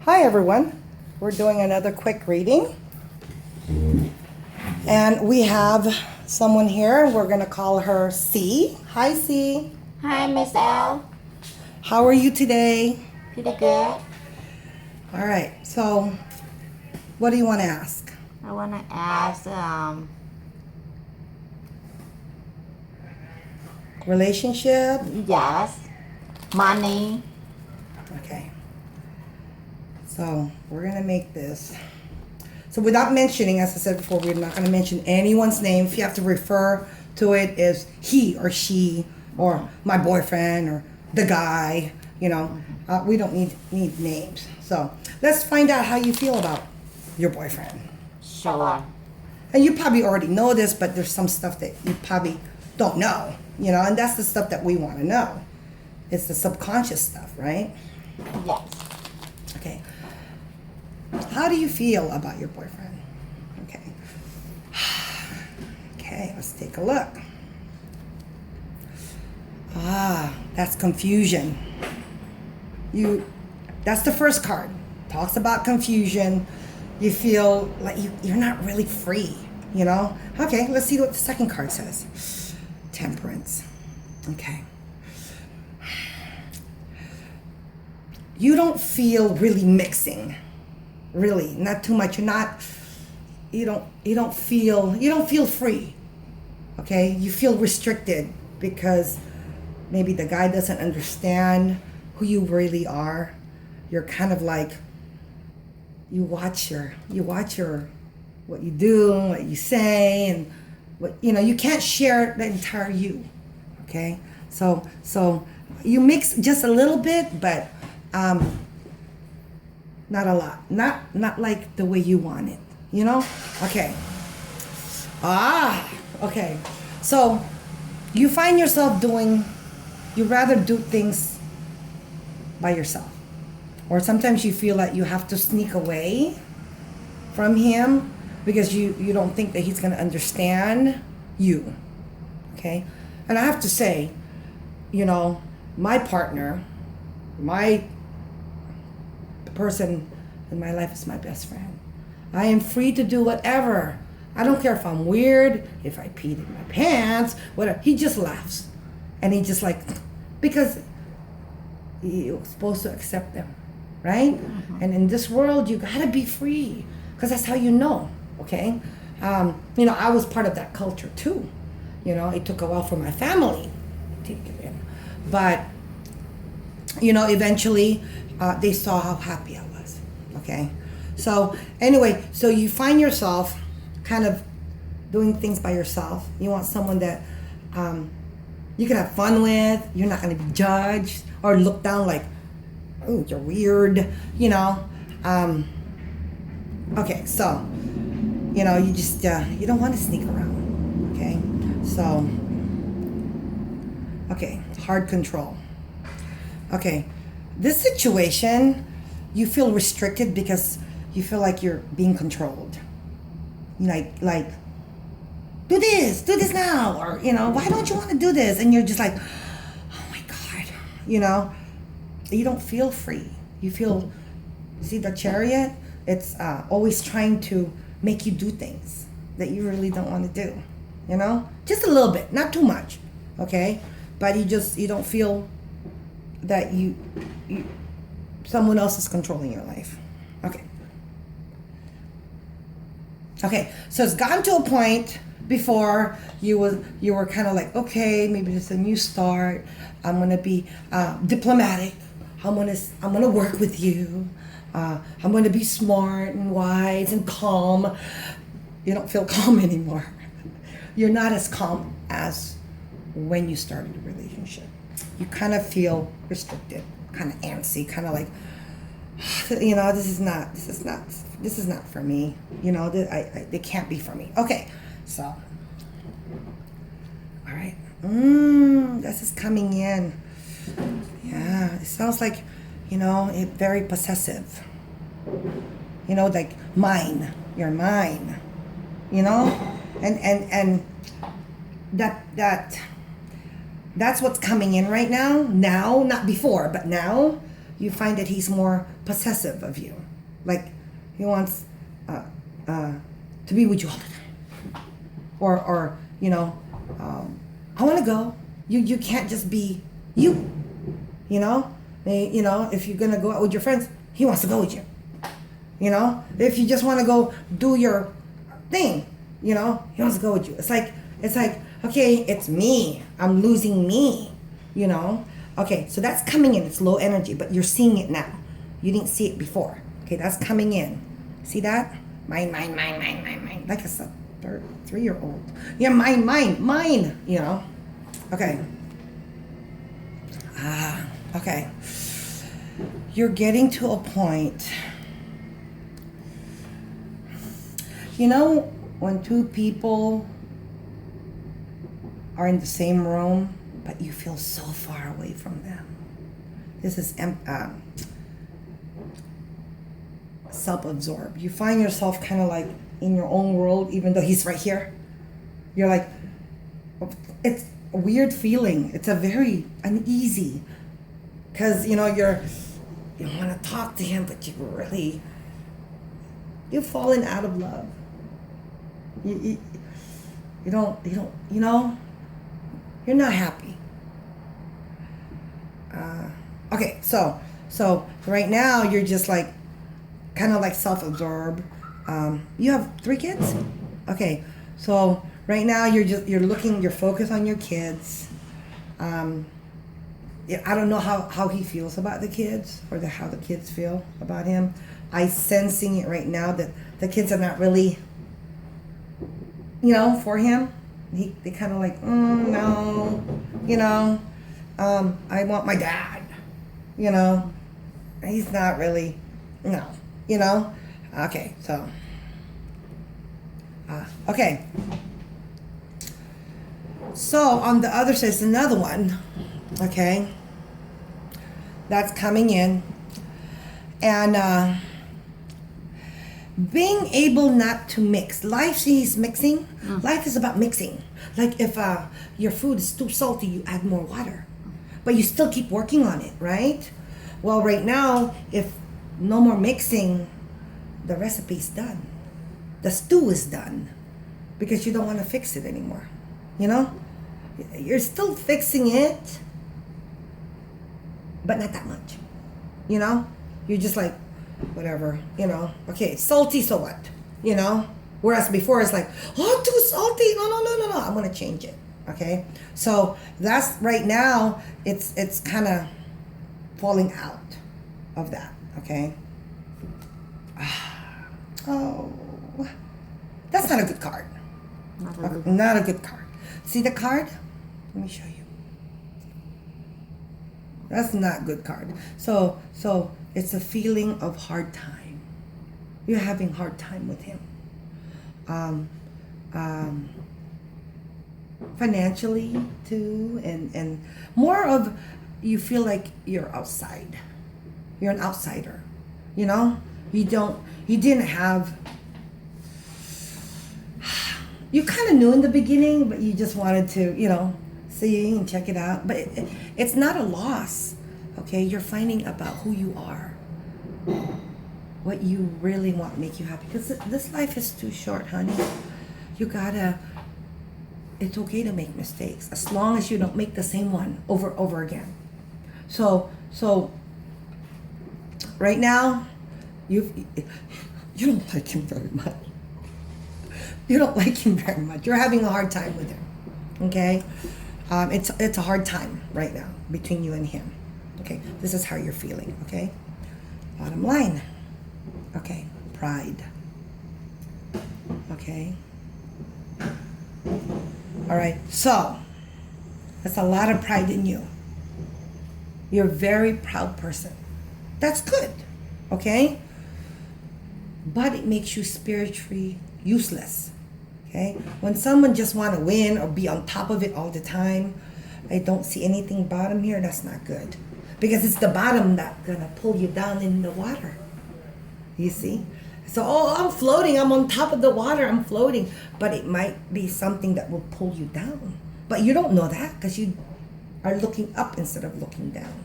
Hi everyone, we're doing another quick reading and we have someone here. We're going to call her C. Hi C. Hi, Miss L. How are you today? Pretty good. All right, so what do you want to ask? I want to ask, Relationship? yes, money. Okay, so we're going to make this. So without mentioning, as I said before, we're not going to mention anyone's name. If you have to refer to it as he or she or my boyfriend or the guy, we don't need names. So let's find out how you feel about your boyfriend. Sure. And you probably already know this, but there's some stuff that you probably don't know, and that's the stuff that we want to know. It's the subconscious stuff, right? Yes. Okay. How do you feel about your boyfriend? Okay. Okay, let's take a look. That's confusion. That's the first card. Talks about confusion. You feel like you're not really free, Okay, let's see what the second card says. Temperance. Okay. You don't feel really mixing. Really, not too much. You don't feel free. Okay? You feel restricted because maybe the guy doesn't understand who you really are. You're kind of like you watch your what you do, what you say, and what you can't share the entire you. Okay? So you mix just a little bit, but not a lot. Not like the way you want it. Okay. Okay. So you find yourself you rather do things by yourself. Or sometimes you feel like you have to sneak away from him because you don't think that he's going to understand you. Okay? And I have to say, my partner, the person in my life is my best friend. I am free to do whatever. I don't care if I'm weird, if I peed in my pants, whatever. He just laughs. And he just because you're supposed to accept them, right? Mm-hmm. And in this world, you gotta be free because that's how you know, okay? I was part of that culture too. It took a while for my family to get in. But, eventually, they saw how happy I was. Okay, so anyway, so you find yourself kind of doing things by yourself. You want someone that you can have fun with. You're not going to be judged or looked down like, oh, you're weird. Okay, so you just you don't want to sneak around. Okay, so okay, hard control. Okay, this situation, you feel restricted because you feel like you're being controlled. Like, do this now, or why don't you want to do this? And you're just like, oh my God, you don't feel free. You feel, see the Chariot? It's always trying to make you do things that you really don't want to do. Just a little bit, not too much, okay? But you don't feel that someone else is controlling your life. Okay, so it's gotten to a point before you were kind of like, okay, maybe it's a new start. I'm gonna be diplomatic. I'm gonna work with you. I'm gonna be smart and wise and calm. You don't feel calm anymore. You're not as calm as when you started a relationship. You kind of feel restricted, kind of antsy, kind of like, this is not for me. They can't be for me. Okay, so, all right. This is coming in. Yeah, it sounds like, very possessive. Like mine, you're mine. And that's what's coming in right now. Now, not before, but now. you find that he's more possessive of you. Like he wants to be with you all the time. Or you know, I want to go. You can't just be you. You know, you know, if you're gonna go out with your friends, he wants to go with you. You know, if you just want to go do your thing, you know, he wants to go with you. It's like, okay, it's me. I'm losing me. You know. Okay, so that's coming in. It's low energy, but you're seeing it now. You didn't see it before. Okay, that's coming in. See that? Mine. Like a 3-year-old. Yeah, mine. You know. Okay. Okay. You're getting to a point. You know, when two people are in the same room, but you feel so far away from them. This is self-absorbed. You find yourself kind of like in your own world, even though he's right here. You're like, it's a weird feeling. It's a very uneasy, because you know you want to talk to him, but you've fallen out of love. You don't, you know, you're not happy. Okay, so right now you're just like, kind of like self-absorbed. You have 3 kids? Okay, so right now you're focused on your kids. Yeah, I don't know how he feels about the kids, or how the kids feel about him. I sensing it right now that the kids are not really, you know, for him. They kind of like, no, you know, I want my dad, you know. He's not really, no, you know. Okay, so, okay. So on the other side is another one, okay, that's coming in. And being able not to mix. Life, he's mixing. Life is about mixing. Like if your food is too salty, you add more water. But you still keep working on it, right? Well, right now, if no more mixing, the recipe's done. The stew is done. Because you don't want to fix it anymore. You know? You're still fixing it, but not that much. You know? You're just like, whatever, you know. Okay, salty, so what? You know? Whereas before it's like, oh, too salty. No. I'm going to change it. Okay? So that's right now, it's kind of falling out of that. Okay? Oh, that's not a good card. Not a good card. See the card? Let me show you. That's not a good card. So it's a feeling of hard time. You're having hard time with him. Financially too, and more of, you feel like you're outside. You're an outsider. You know? You didn't have, you kind of knew in the beginning, but you just wanted to, you know, see and check it out. But it's not a loss, okay? You're finding about who you are, what you really want to make you happy. Because this life is too short, honey. You gotta, it's okay to make mistakes, as long as you don't make the same one over again. So right now, you don't like him very much. You don't like him very much. You're having a hard time with him, okay? It's a hard time right now between you and him. Okay, this is how you're feeling, okay? Bottom line, okay, pride, okay? All right, so that's a lot of pride in you. You're a very proud person. That's good, okay? But it makes you spiritually useless. Okay? When someone just want to win or be on top of it all the time, I don't see anything bottom here. That's not good. Because it's the bottom that's going to pull you down in the water. You see? So, I'm floating. I'm on top of the water. I'm floating. But it might be something that will pull you down. But you don't know that because you are looking up instead of looking down.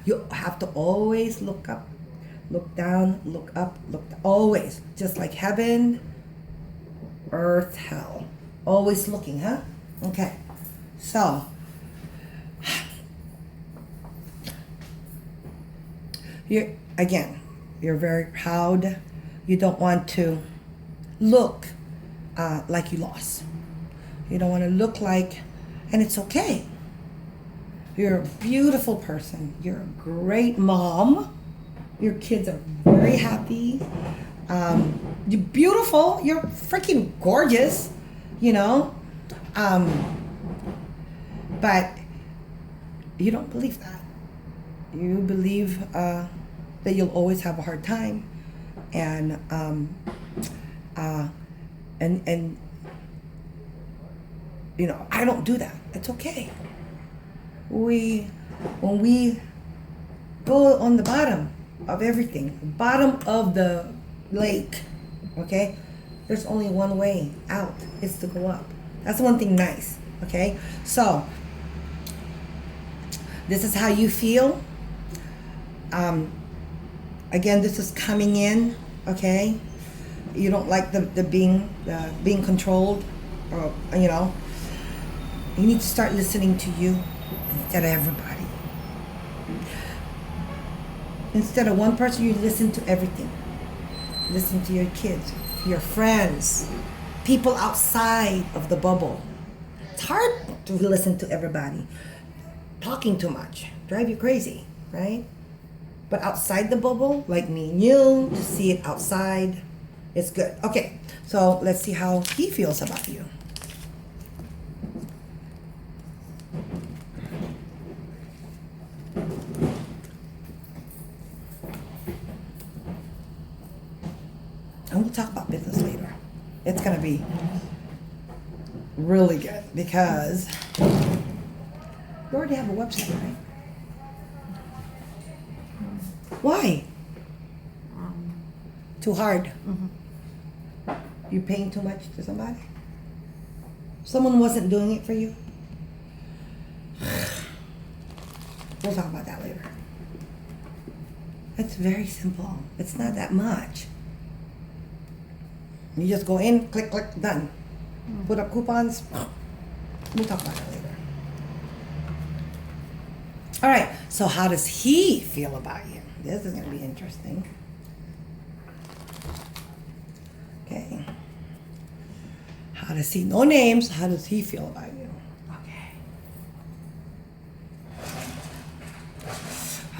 You have to always look up, look down, look up, look down. Always. Just like heaven, earth, hell. Always looking, huh? Okay. So, you're very proud. You don't want to look like you lost. You don't want to look like, and it's okay. You're a beautiful person. You're a great mom. Your kids are very happy. You're beautiful. You're freaking gorgeous, you know. But you don't believe that. You believe that you'll always have a hard time, and you know, I don't do that. It's okay. When we go on the bottom of everything, bottom of the lake, okay, there's only one way out. It's to go up. That's one thing nice, okay? So, this is how you feel. Again, this is coming in, okay? You don't like the being controlled, or, you know. You need to start listening to you instead of everybody. Instead of one person, you listen to everything. Listen to your kids, your friends, people outside of the bubble. It's hard to listen to everybody. Talking too much drive you crazy, right? But outside the bubble, like me and you, to see it outside, it's good. Okay, so let's see how he feels about you. And we'll talk about business later. It's gonna be really good because you already have a website, right? Why? Too hard? You paying too much to somebody? Someone wasn't doing it for you? We'll talk about that later. It's very simple. It's not that much. You just go in, click, click, done. Put up coupons. We'll talk about that later. All right, so how does he feel about you? This is going to be interesting. Okay. How does he, no names, how does he feel about you? Okay.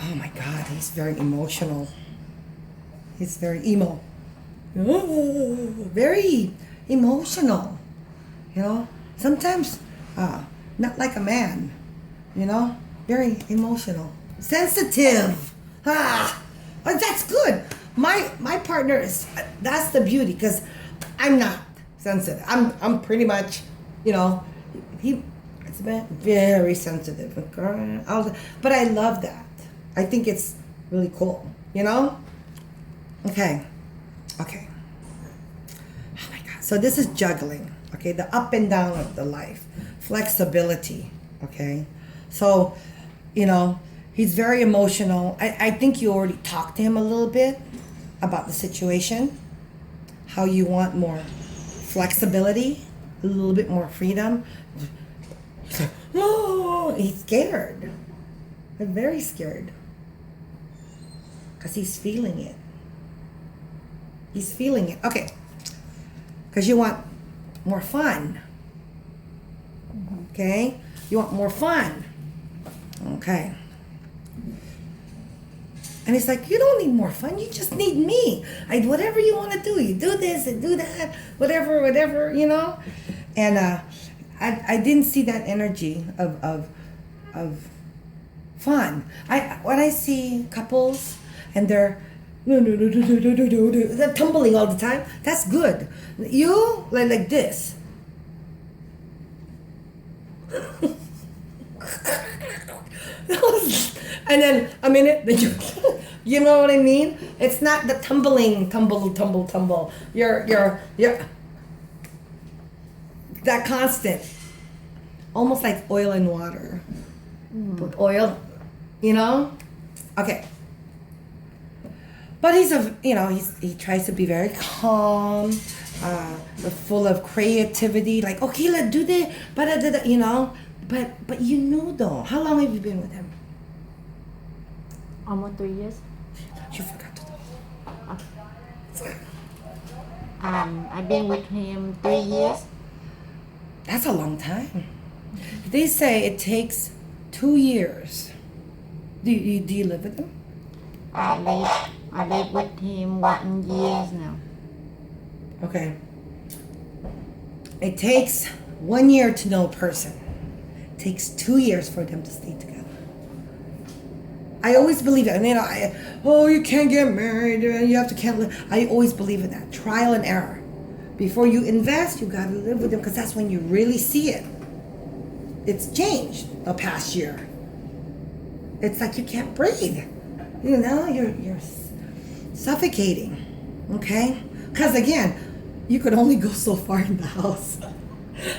Oh my God, he's very emotional. He's very emo. Very emotional. You know, sometimes not like a man, you know, very emotional, sensitive. But that's good. My partner is, that's the beauty, because I'm not sensitive. I'm pretty much, you know, it's been very sensitive, but I love that. I think it's really cool, you know. Okay. Oh my God. So this is juggling. Okay, the up and down of the life, flexibility. Okay, so you know, he's very emotional. I think you already talked to him a little bit about the situation, how you want more flexibility, a little bit more freedom. He's like, oh, he's scared. I'm very scared. Because he's feeling it. He's feeling it. Okay. Because you want more fun. Okay? You want more fun. Okay. And it's like, you don't need more fun. You just need me. Whatever you want to do. You do this and do that. Whatever, you know? And I didn't see that energy of fun. When I see couples and they're they're tumbling all the time, that's good. You like this. And then a minute, you know what I mean? It's not the tumble. You're that constant, almost like oil and water. Put oil, you know, Okay. But he's he tries to be very calm, full of creativity. Like, okay, let's do this, but but you know though, how long have you been with him? Almost 3 years. You forgot to tell. I've been with him 3 years. That's a long time. They say it takes 2 years. Do you live with him? I live with him 1 year now. Okay. It takes 1 year to know a person. It takes 2 years for them to stay together. I always believe it. And you can't get married. You have to can't. I always believe in that trial and error. Before you invest, you gotta live with them because that's when you really see it. It's changed the past year. It's like you can't breathe. You're suffocating. Okay? Because again, you could only go so far in the house.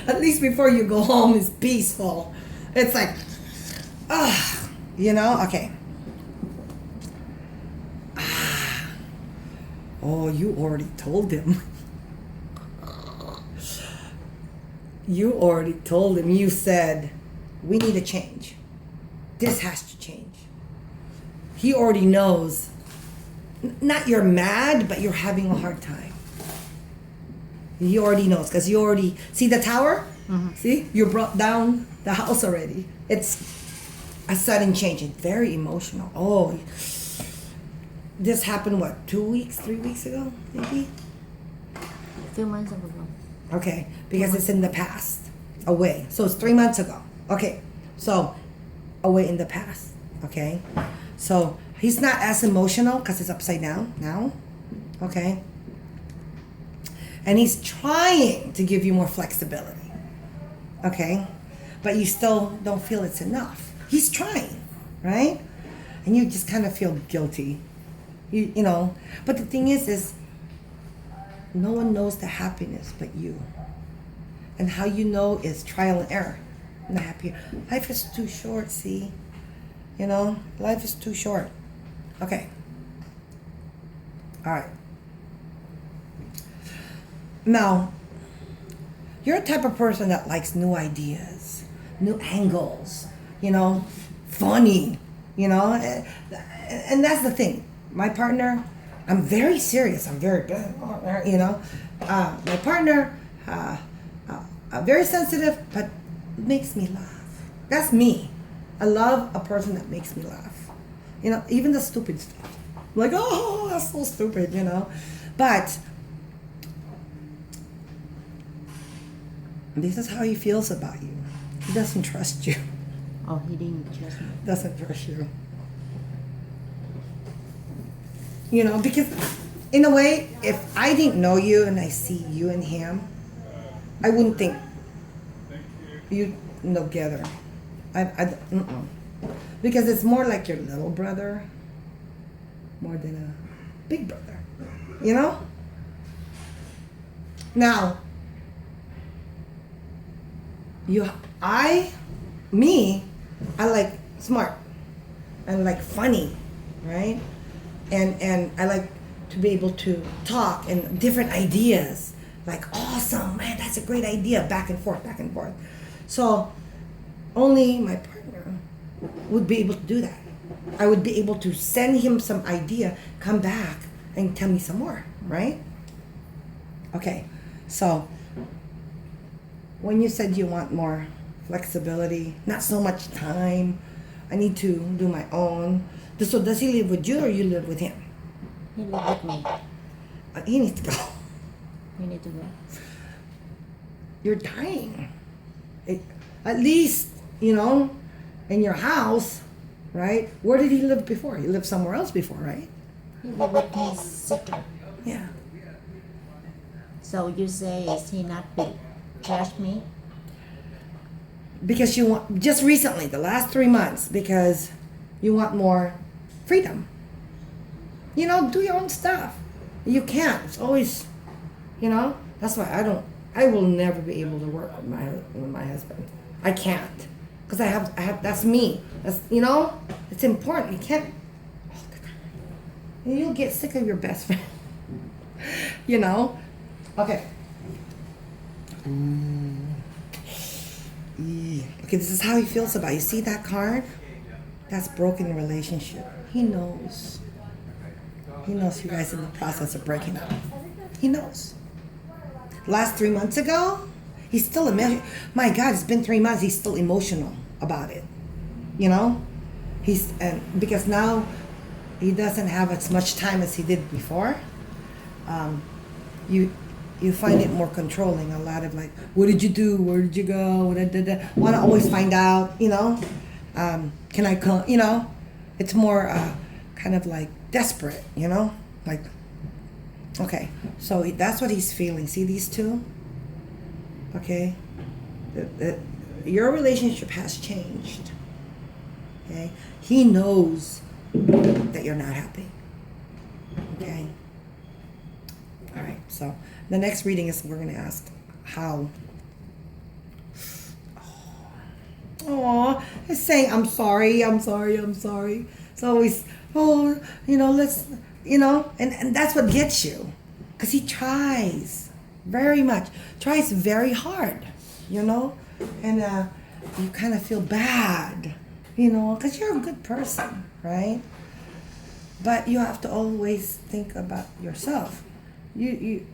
At least before you go home is peaceful. It's like, okay. Oh, you already told him. You already told him. You said, we need a change. This has to change. He already knows. Not you're mad, but you're having a hard time. He already knows because you already see the tower? Mm-hmm. See? You brought down the house already. It's a sudden change. It's very emotional. Oh, this happened, 2 weeks, 3 weeks ago, maybe? A few months ago. Okay, because it's in the past. Away. So it's 3 months ago. Okay, so away in the past. Okay, so he's not as emotional because it's upside down now. Okay, and he's trying to give you more flexibility. Okay, but you still don't feel it's enough. He's trying, right? And you just kind of feel guilty. But the thing is no one knows the happiness but you. And how you know is trial and error. Not happy. Life is too short, see? Life is too short. Okay. All right. Now, you're a type of person that likes new ideas, new angles, funny, and that's the thing. My partner, I'm very serious. I'm very, my partner, very sensitive, but makes me laugh. That's me. I love a person that makes me laugh. Even the stupid stuff. Like, oh, that's so stupid, But this is how he feels about you. He doesn't trust you. Oh, he didn't trust me. Doesn't trust you. Because in a way, if I didn't know you and I see you and him, I wouldn't think you together. Because it's more like your little brother more than a big brother. Now, I like smart and like funny, right? And I like to be able to talk and different ideas. Like, awesome, man, that's a great idea. Back and forth. So only my partner would be able to do that. I would be able to send him some idea, come back and tell me some more, right? Okay, so when you said you want more flexibility, not so much time, I need to do my own. So does he live with you or you live with him? He lives with me. He needs to go. We need to go. You're dying. At least, in your house, right? Where did he live before? He lived somewhere else before, right? He lives with his sister. Yeah. So you say, is he not trust me? Because you want, just recently, the last 3 months, because you want more freedom. Do your own stuff. You can't. It's always, that's why I will never be able to work with my husband. I can't. Because I have, that's me. That's, it's important. You can't And you'll get sick of your best friend. You know? Okay. Okay, this is how he feels about it. You see that card? That's broken relationship. He knows. He knows you guys in the process of breaking up. He knows. Last 3 months ago, he's still my God, it's been 3 months. He's still emotional about it. You know, because now he doesn't have as much time as he did before. You find it more controlling. A lot of like, what did you do? Where did you go? Want to always find out. You know, can I come? You know, it's more kind of like desperate. You know, like. Okay, so that's what he's feeling. See these two? Okay, your relationship has changed. Okay, he knows that you're not happy. Okay. All right. So the next reading is we're gonna ask how. Oh, it's saying I'm sorry. It's always let's. And that's what gets you, because he tries very hard, and you kind of feel bad, because you're a good person, right? But you have to always think about yourself. You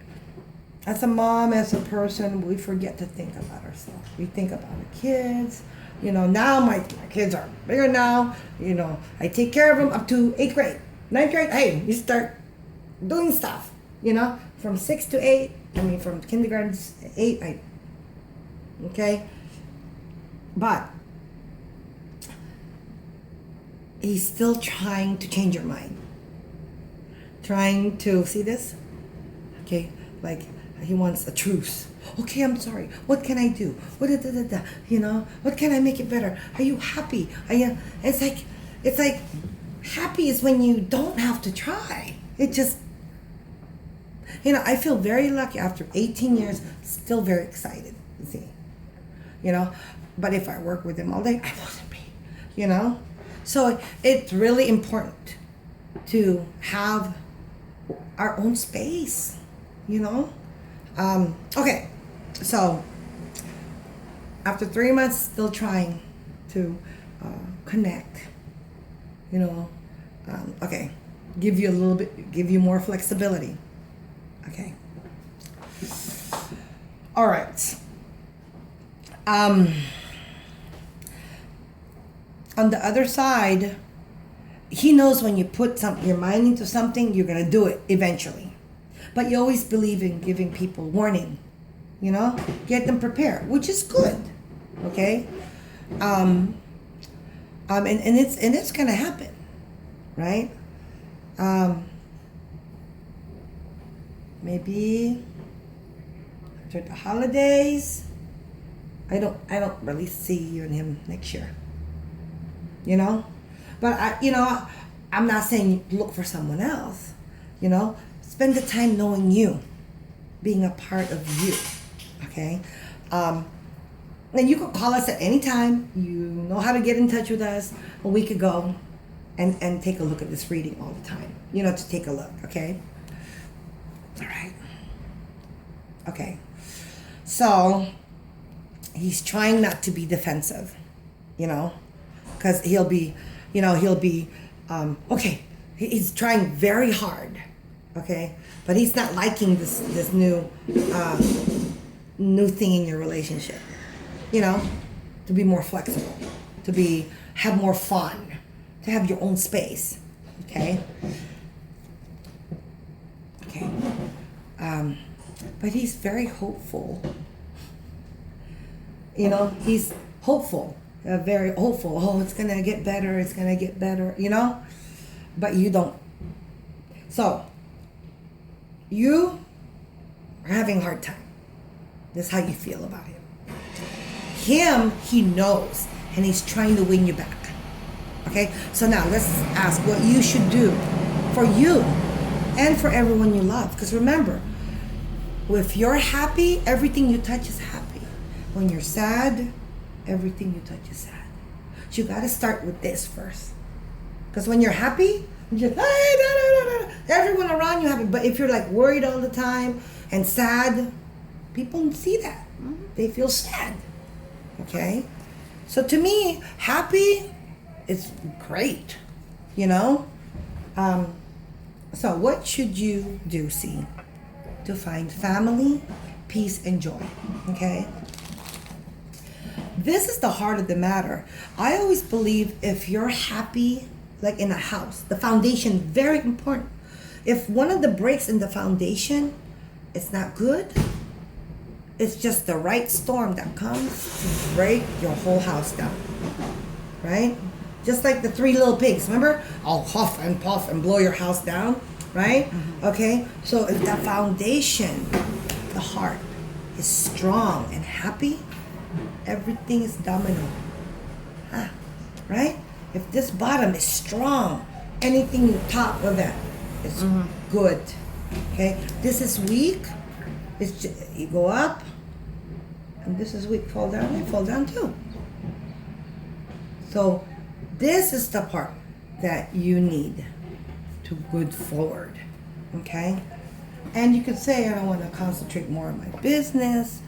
as a mom, as a person, we forget to think about ourselves. We think about our kids. Now my kids are bigger now. I take care of them up to 8th grade. 9th grade, hey, you start doing stuff, from 6 to 8. From kindergarten to 8. Okay? But he's still trying to change your mind. Trying to, see this? Okay, like he wants a truce. Okay, I'm sorry. What can I do? What can I make it better? Are you happy? It's like happy is when you don't have to try. It just, I feel very lucky after 18 years, still very excited, see, but if I work with him all day, I wouldn't be, so it's really important to have our own space, okay, so after 3 months, still trying to connect, okay, give you more flexibility. Okay. All right. On the other side, he knows when you put your mind into something, you're going to do it eventually. But you always believe in giving people warning, get them prepared, which is good. Okay. And it's going to happen. Right? Maybe after the holidays. I don't really see you and him next year. But I'm not saying look for someone else. Spend the time knowing you, being a part of you. Okay? And you can call us at any time. You know how to get in touch with us a week ago. And take a look at this reading all the time. To take a look, okay? All right. Okay. So, he's trying not to be defensive, because he'll be, okay, he's trying very hard, okay? But he's not liking this new thing in your relationship, to be more flexible, to have more fun, to have your own space, okay? Okay. But he's very hopeful. He's hopeful, very hopeful. Oh, it's gonna get better. It's gonna get better. But you don't. So you are having a hard time. That's how you feel about him. He knows, and he's trying to win you back. Okay, so now let's ask what you should do for you and for everyone you love. Because remember, if you're happy, everything you touch is happy. When you're sad, everything you touch is sad. So you got to start with this first. Because when you're happy, Just, hey, da, da, da, da. Everyone around you happy. But if you're like worried all the time and sad, people see that. They feel sad. Okay? So to me, happy is great. You know? So what should you do, see, to find family, peace, and joy? Okay? This is the heart of the matter. I always believe if you're happy, like in a house, the foundation, very important. If one of the breaks in the foundation, it's not good, it's just the right storm that comes to break your whole house down. Right? Just like the three little pigs, remember? I'll huff and puff and blow your house down, right? Okay? So if that foundation, the heart, is strong and happy, everything is domino. Right? If this bottom is strong, anything you top of that is good. Okay? This is weak, it's just, you go up, and this is weak, fall down, they fall down too. So this is the part that you need to good forward, okay? And you could say, I want to concentrate more on my business.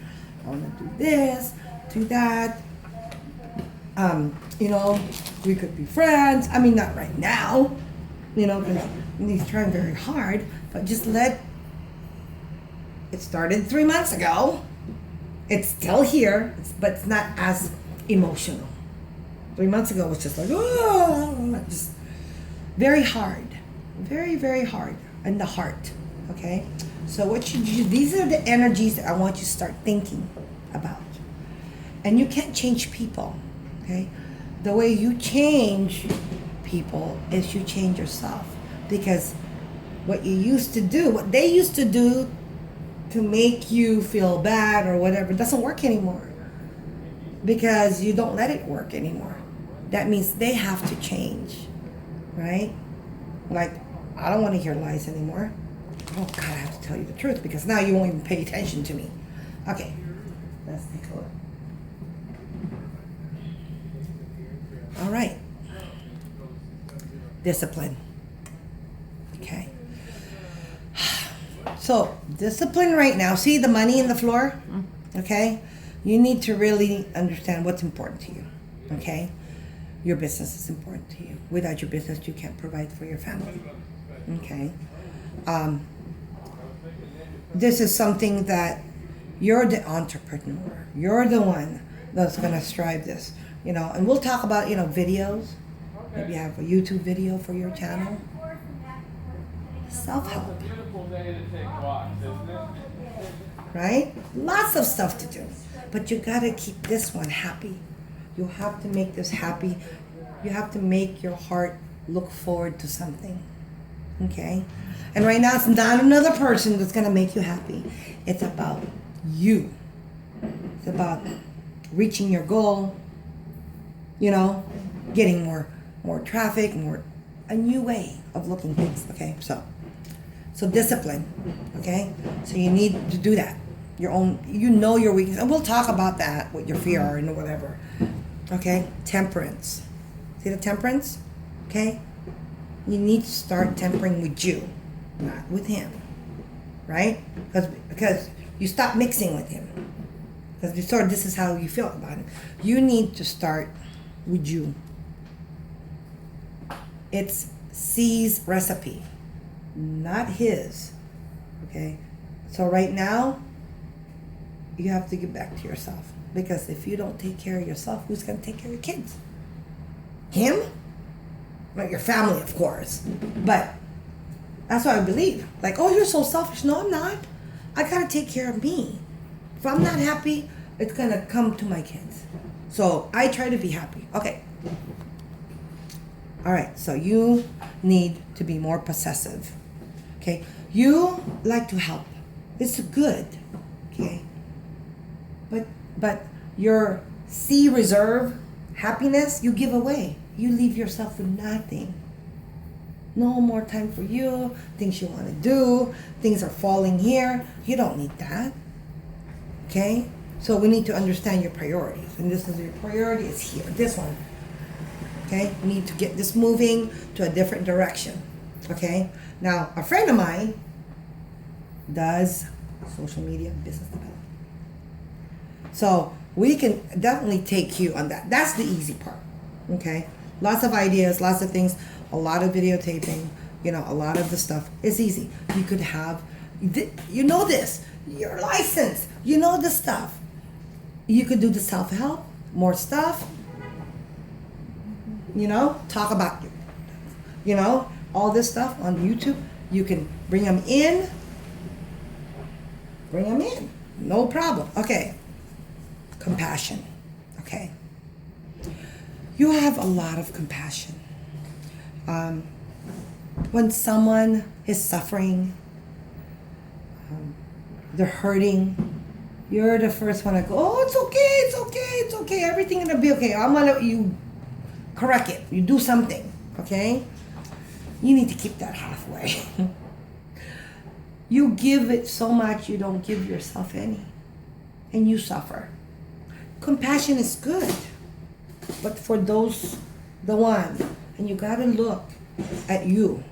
I want to do this, do that. You know, we could be friends. I mean, not right now, you know, because he's trying very hard, but just let it started 3 months ago. It's still here, but it's not as emotional. 3 months ago, it was just like, oh, just very hard. Very, very hard in the heart, okay? So what you do, these are the energies that I want you to start thinking about. And you can't change people, okay? The way you change people is you change yourself. Because what you used to do, what they used to do to make you feel bad or whatever, doesn't work anymore. Because you don't let it work anymore. That means they have to change, right? Like, I don't want to hear lies anymore. Oh God, I have to tell you the truth because now you won't even pay attention to me. Okay, let's take a look. All right. Discipline. Okay. So, discipline right now. See the money in the floor? Okay? You need to really understand what's important to you. Okay? Your business is important to you. Without your business, you can't provide for your family. Okay? This is something that you're the entrepreneur. You're the one that's going to strive this. You know, and we'll talk about, you know, videos. Maybe have a YouTube video for your channel. Self-help. Right? Lots of stuff to do. But you got to keep this one happy. You have to make this happy. You have to make your heart look forward to something. Okay? And right now, it's not another person that's going to make you happy. It's about you. It's about reaching your goal, you know, getting more traffic, a new way of looking things, okay? So discipline, okay? So you need to do that. Your own, you know your weakness. And we'll talk about that, what your fear and whatever. Okay? Temperance. See the temperance? Okay? You need to start tempering with you, not with him. Right? Because you stop mixing with him. Because this is how you feel about him. You need to start with you. It's C's recipe, not his. Okay? So right now, you have to get back to yourself. Because if you don't take care of yourself, who's going to take care of your kids? Him? Well, your family, of course. But that's what I believe. Like, oh, you're so selfish. No, I'm not. I got to take care of me. If I'm not happy, it's going to come to my kids. So I try to be happy. Okay. All right. So you need to be more possessive. Okay. You like to help. It's good. Okay. But your C reserve, happiness, you give away. You leave yourself with nothing. No more time for you, things you want to do, things are falling here. You don't need that. Okay? So we need to understand your priorities. And this is your priority is here, this one. Okay? We need to get this moving to a different direction. Okay? Now, a friend of mine does social media business development. So we can definitely take you on that. That's the easy part. Okay? Lots of ideas, lots of things, a lot of videotaping, a lot of the stuff is easy. You could have, you know this, you're licensed, you know the stuff. You could do the self-help, more stuff, talk about, all this stuff on YouTube. You can bring them in, no problem. Okay. Compassion. Okay. You have a lot of compassion. When someone is suffering, they're hurting, you're the first one to go, oh, it's okay, everything gonna be okay. I'm gonna, you correct it, you do something, okay? You need to keep that halfway. You give it so much, you don't give yourself any, and you suffer. Compassion is good, but for the one, and you gotta look at you.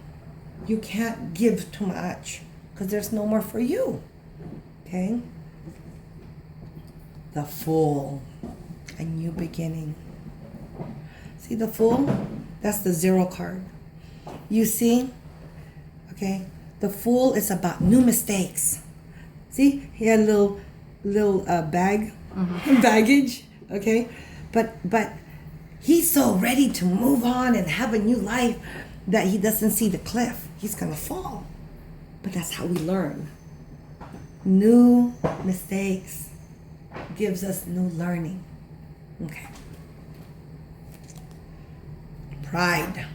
You can't give too much because there's no more for you. Okay? The Fool, a new beginning. See the Fool? That's the 0 card. You see? Okay? The Fool is about new mistakes. See? He had a little bag, baggage. Okay? But he's so ready to move on and have a new life that he doesn't see the cliff. He's gonna fall. But that's how we learn. New mistakes gives us new learning. Okay. Pride.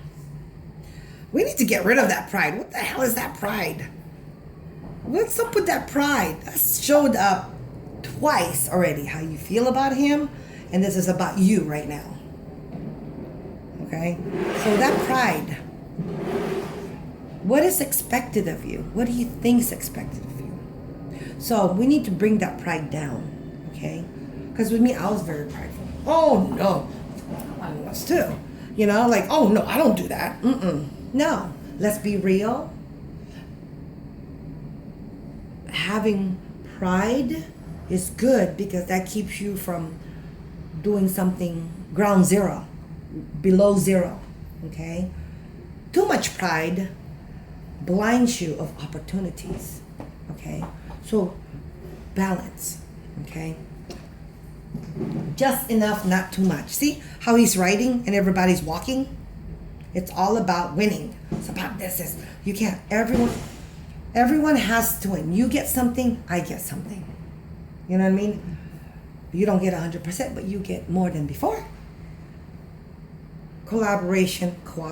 We need to get rid of that pride. What the hell is that pride? What's up with that pride? That showed up twice already, how you feel about him, and this is about you right now. Okay? So that pride, what is expected of you? What do you think is expected of you? So we need to bring that pride down, okay? Because with me, I was very prideful. Oh no, I was too. Oh no, I don't do that. No, let's be real. Having pride is good because that keeps you from doing something ground zero, below zero, okay? Too much pride blinds you of opportunities, okay? So balance, okay? Just enough, not too much. See how he's writing and everybody's walking? It's all about winning. It's about this. You can't. Everyone has to win. You get something, I get something. You know what I mean? You don't get 100%, but you get more than before. Collaboration, cooperation.